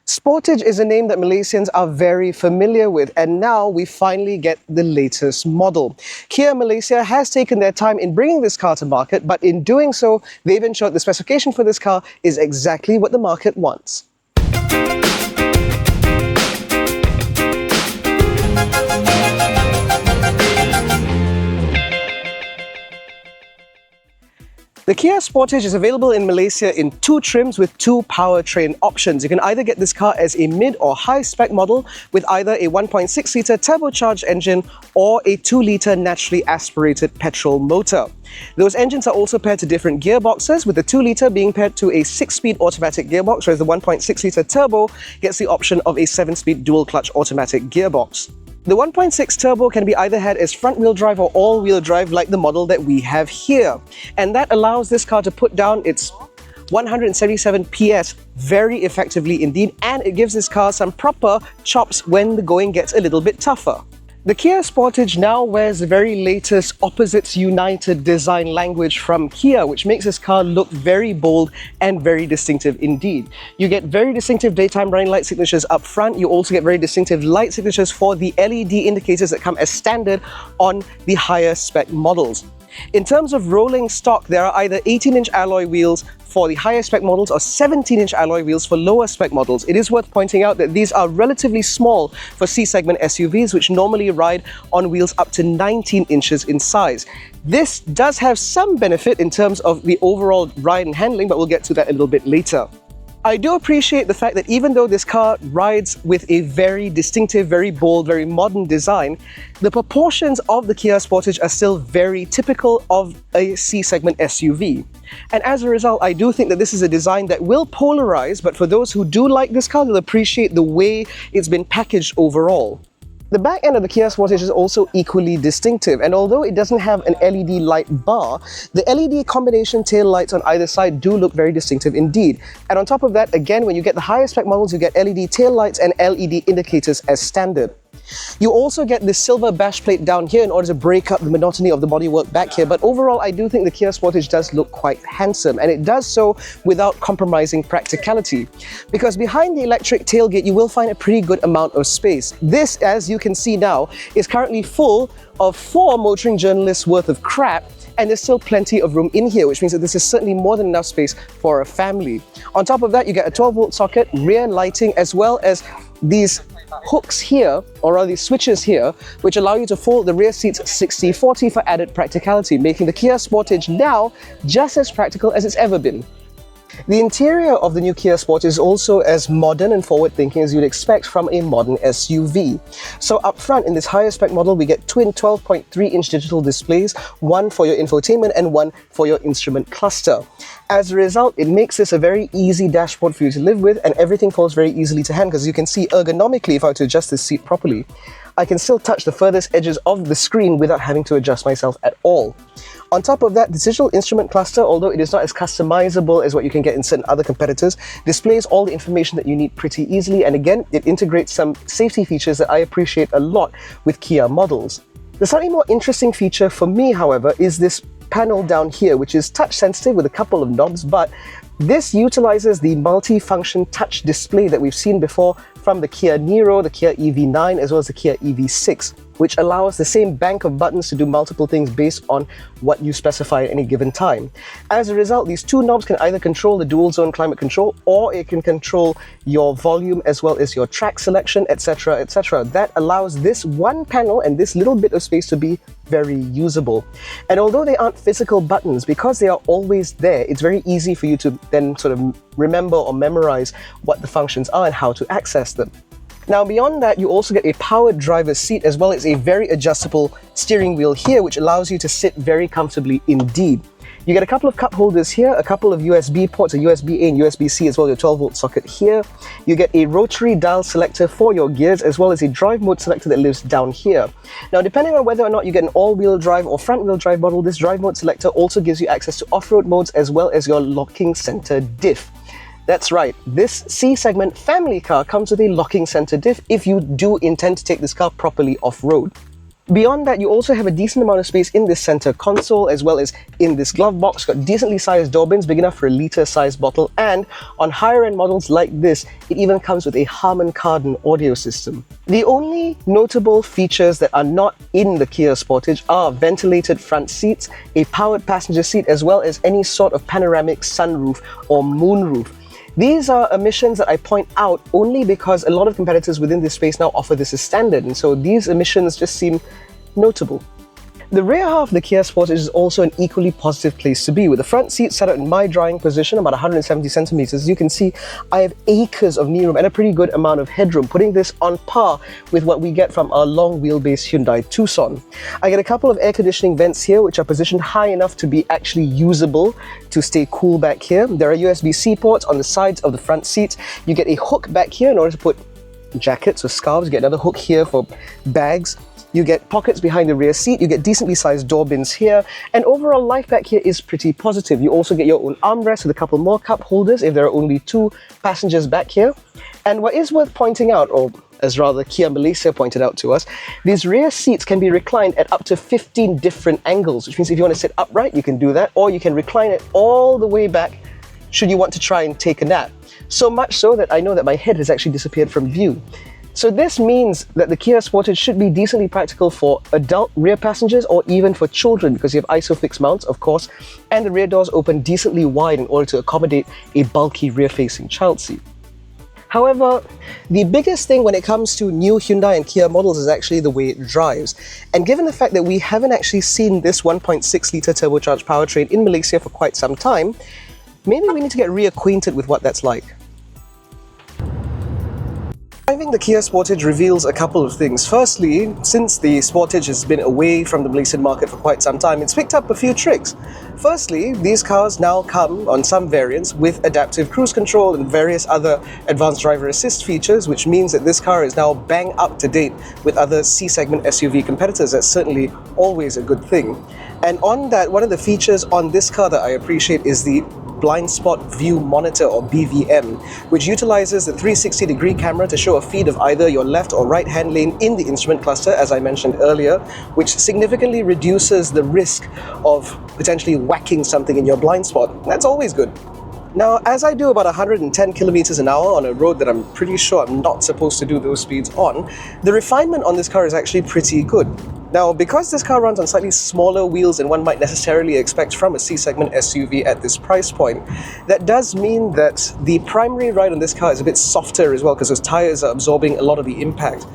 Sportage is a name that Malaysians are very familiar with, and now we finally get the latest model. Kia Malaysia has taken their time in bringing this car to market, but in doing so, they've ensured the specification for this car is exactly what the market wants. The Kia Sportage is available in Malaysia in two trims with two powertrain options. You can either get this car as a mid or high spec model with either a 1.6-litre turbocharged engine or a 2-litre naturally aspirated petrol motor. Those engines are also paired to different gearboxes, with the 2-litre being paired to a 6-speed automatic gearbox, whereas the 1.6-litre turbo gets the option of a 7-speed dual-clutch automatic gearbox. The 1.6 turbo can be either had as front-wheel drive or all-wheel drive like the model that we have here. And that allows this car to put down its 177 PS very effectively indeed, and it gives this car some proper chops when the going gets a little bit tougher. The Kia Sportage now wears the very latest Opposites United design language from Kia, which makes this car look very bold and very distinctive indeed. You get very distinctive daytime running light signatures up front. You also get very distinctive light signatures for the LED indicators that come as standard on the higher spec models. In terms of rolling stock, there are either 18-inch alloy wheels for the higher spec models or 17-inch alloy wheels for lower spec models. It is worth pointing out that these are relatively small for C-segment SUVs, which normally ride on wheels up to 19 inches in size. This does have some benefit in terms of the overall ride and handling, but we'll get to that a little bit later. I do appreciate the fact that even though this car rides with a very distinctive, very bold, very modern design, the proportions of the Kia Sportage are still very typical of a C-segment SUV. And as a result, I do think that this is a design that will polarize, but for those who do like this car, they'll appreciate the way it's been packaged overall. The back end of the Kia Sportage is also equally distinctive, and although it doesn't have an LED light bar, the LED combination tail lights on either side do look very distinctive indeed. And on top of that, again, when you get the higher spec models, you get LED tail lights and LED indicators as standard. You also get this silver bash plate down here in order to break up the monotony of the bodywork back here, but overall I do think the Kia Sportage does look quite handsome, and it does so without compromising practicality. Because behind the electric tailgate you will find a pretty good amount of space. This, as you can see now, is currently full of 4 motoring journalists worth of crap, and there's still plenty of room in here, which means that this is certainly more than enough space for a family. On top of that, you get a 12-volt socket, rear lighting, as well as these hooks here, or rather these switches here, which allow you to fold the rear seats 60/40 for added practicality, making the Kia Sportage now just as practical as it's ever been. The interior of the new Kia Sportage is also as modern and forward-thinking as you'd expect from a modern SUV. So up front in this higher spec model, we get twin 12.3-inch digital displays, one for your infotainment and one for your instrument cluster. As a result, it makes this a very easy dashboard for you to live with, and everything falls very easily to hand, because you can see ergonomically, if I were to adjust this seat properly, I can still touch the furthest edges of the screen without having to adjust myself at all. On top of that, the digital instrument cluster, although it is not as customizable as what you can get in certain other competitors, displays all the information that you need pretty easily, and again, it integrates some safety features that I appreciate a lot with Kia models. The slightly more interesting feature for me, however, is this panel down here, which is touch sensitive with a couple of knobs, but this utilizes the multi-function touch display that we've seen before from the Kia Niro, the Kia EV9, as well as the Kia EV6, which allows the same bank of buttons to do multiple things based on what you specify at any given time. As a result, these two knobs can either control the dual zone climate control, or it can control your volume as well as your track selection, etc, etc. That allows this one panel and this little bit of space to be very usable. And although they aren't physical buttons, because they are always there, it's very easy for you to then sort of remember or memorize what the functions are and how to access them. Now beyond that, you also get a powered driver's seat as well as a very adjustable steering wheel here, which allows you to sit very comfortably indeed. You get a couple of cup holders here, a couple of USB ports, a USB-A and USB-C, as well as your 12-volt socket here. You get a rotary dial selector for your gears, as well as a drive mode selector that lives down here. Now, depending on whether or not you get an all-wheel drive or front-wheel drive model, this drive mode selector also gives you access to off-road modes as well as your locking center diff. That's right, this C-segment family car comes with a locking center diff if you do intend to take this car properly off-road. Beyond that, you also have a decent amount of space in this center console as well as in this glove box. Got decently sized door bins, big enough for a litre-sized bottle, and on higher-end models like this, it even comes with a Harman Kardon audio system. The only notable features that are not in the Kia Sportage are ventilated front seats, a powered passenger seat, as well as any sort of panoramic sunroof or moonroof. These are omissions that I point out only because a lot of competitors within this space now offer this as standard, and so these omissions just seem notable. The rear half of the Kia Sportage is also an equally positive place to be. With the front seat set up in my drying position, about 170 centimeters, as you can see, I have acres of knee room and a pretty good amount of headroom, putting this on par with what we get from our long wheelbase Hyundai Tucson. I get a couple of air conditioning vents here, which are positioned high enough to be actually usable to stay cool back here. There are USB-C ports on the sides of the front seat. You get a hook back here in order to put jackets or scarves. You get another hook here for bags. You get pockets behind the rear seat, you get decently sized door bins here, and overall life back here is pretty positive. You also get your own armrest with a couple more cup holders if there are only 2 passengers back here. And what is worth pointing out, or as rather Kia Malaysia pointed out to us, these rear seats can be reclined at up to 15 different angles, which means if you want to sit upright, you can do that, or you can recline it all the way back should you want to try and take a nap. So much so that I know that my head has actually disappeared from view. So this means that the Kia Sportage should be decently practical for adult rear passengers or even for children, because you have ISOFIX mounts, of course, and the rear doors open decently wide in order to accommodate a bulky rear-facing child seat. However, the biggest thing when it comes to new Hyundai and Kia models is actually the way it drives. And given the fact that we haven't actually seen this 1.6-litre turbocharged powertrain in Malaysia for quite some time, maybe we need to get reacquainted with what that's like. Driving the Kia Sportage reveals a couple of things. Firstly, since the Sportage has been away from the Malaysian market for quite some time, it's picked up a few tricks. Firstly, these cars now come on some variants with adaptive cruise control and various other advanced driver assist features, which means that this car is now bang up to date with other C-segment SUV competitors. That's certainly always a good thing. And on that, one of the features on this car that I appreciate is the blind spot view monitor, or BVM, which utilizes the 360-degree camera to show a feed of either your left or right hand lane in the instrument cluster, as I mentioned earlier, which significantly reduces the risk of potentially whacking something in your blind spot. That's always good. Now, as I do about 110 kilometers an hour on a road that I'm pretty sure I'm not supposed to do those speeds on, the refinement on this car is actually pretty good. Now, because this car runs on slightly smaller wheels than one might necessarily expect from a C-segment SUV at this price point, that does mean that the primary ride on this car is a bit softer as well, because those tires are absorbing a lot of the impact.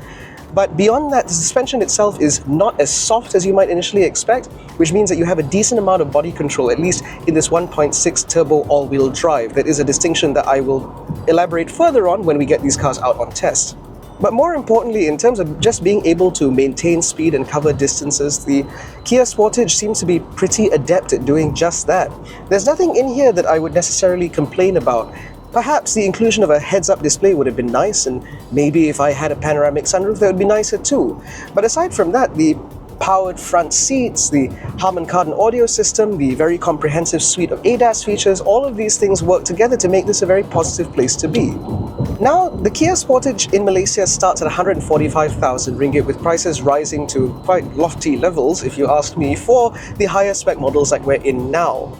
But beyond that, the suspension itself is not as soft as you might initially expect, which means that you have a decent amount of body control, at least in this 1.6 turbo all-wheel drive. That is a distinction that I will elaborate further on when we get these cars out on test. But more importantly, in terms of just being able to maintain speed and cover distances, the Kia Sportage seems to be pretty adept at doing just that. There's nothing in here that I would necessarily complain about. Perhaps the inclusion of a heads-up display would have been nice, and maybe if I had a panoramic sunroof, that would be nicer too. But aside from that, the powered front seats, the Harman Kardon audio system, the very comprehensive suite of ADAS features, all of these things work together to make this a very positive place to be. Now, the Kia Sportage in Malaysia starts at 145,000 ringgit, with prices rising to quite lofty levels, if you ask me, for the higher spec models like we're in now.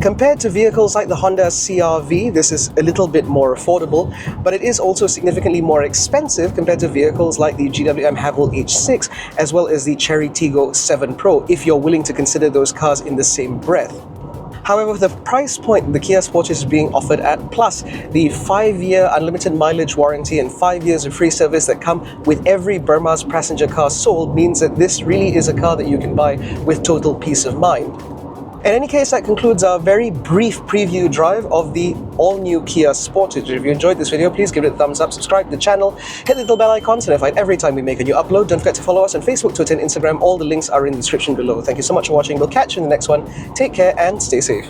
Compared to vehicles like the Honda CR-V, this is a little bit more affordable, but it is also significantly more expensive compared to vehicles like the GWM Haval H6, as well as the Chery Tiggo 7 Pro, if you're willing to consider those cars in the same breath. However, the price point the Kia Sportage is being offered at, plus the 5-year unlimited mileage warranty and 5 years of free service that come with every Bermaz passenger car sold, means that this really is a car that you can buy with total peace of mind. In any case, that concludes our very brief preview drive of the all-new Kia Sportage. If you enjoyed this video, please give it a thumbs up, subscribe to the channel, hit the little bell icon so notified every time we make a new upload. Don't forget to follow us on Facebook, Twitter and Instagram. All the links are in the description below. Thank you so much for watching. We'll catch you in the next one. Take care and stay safe.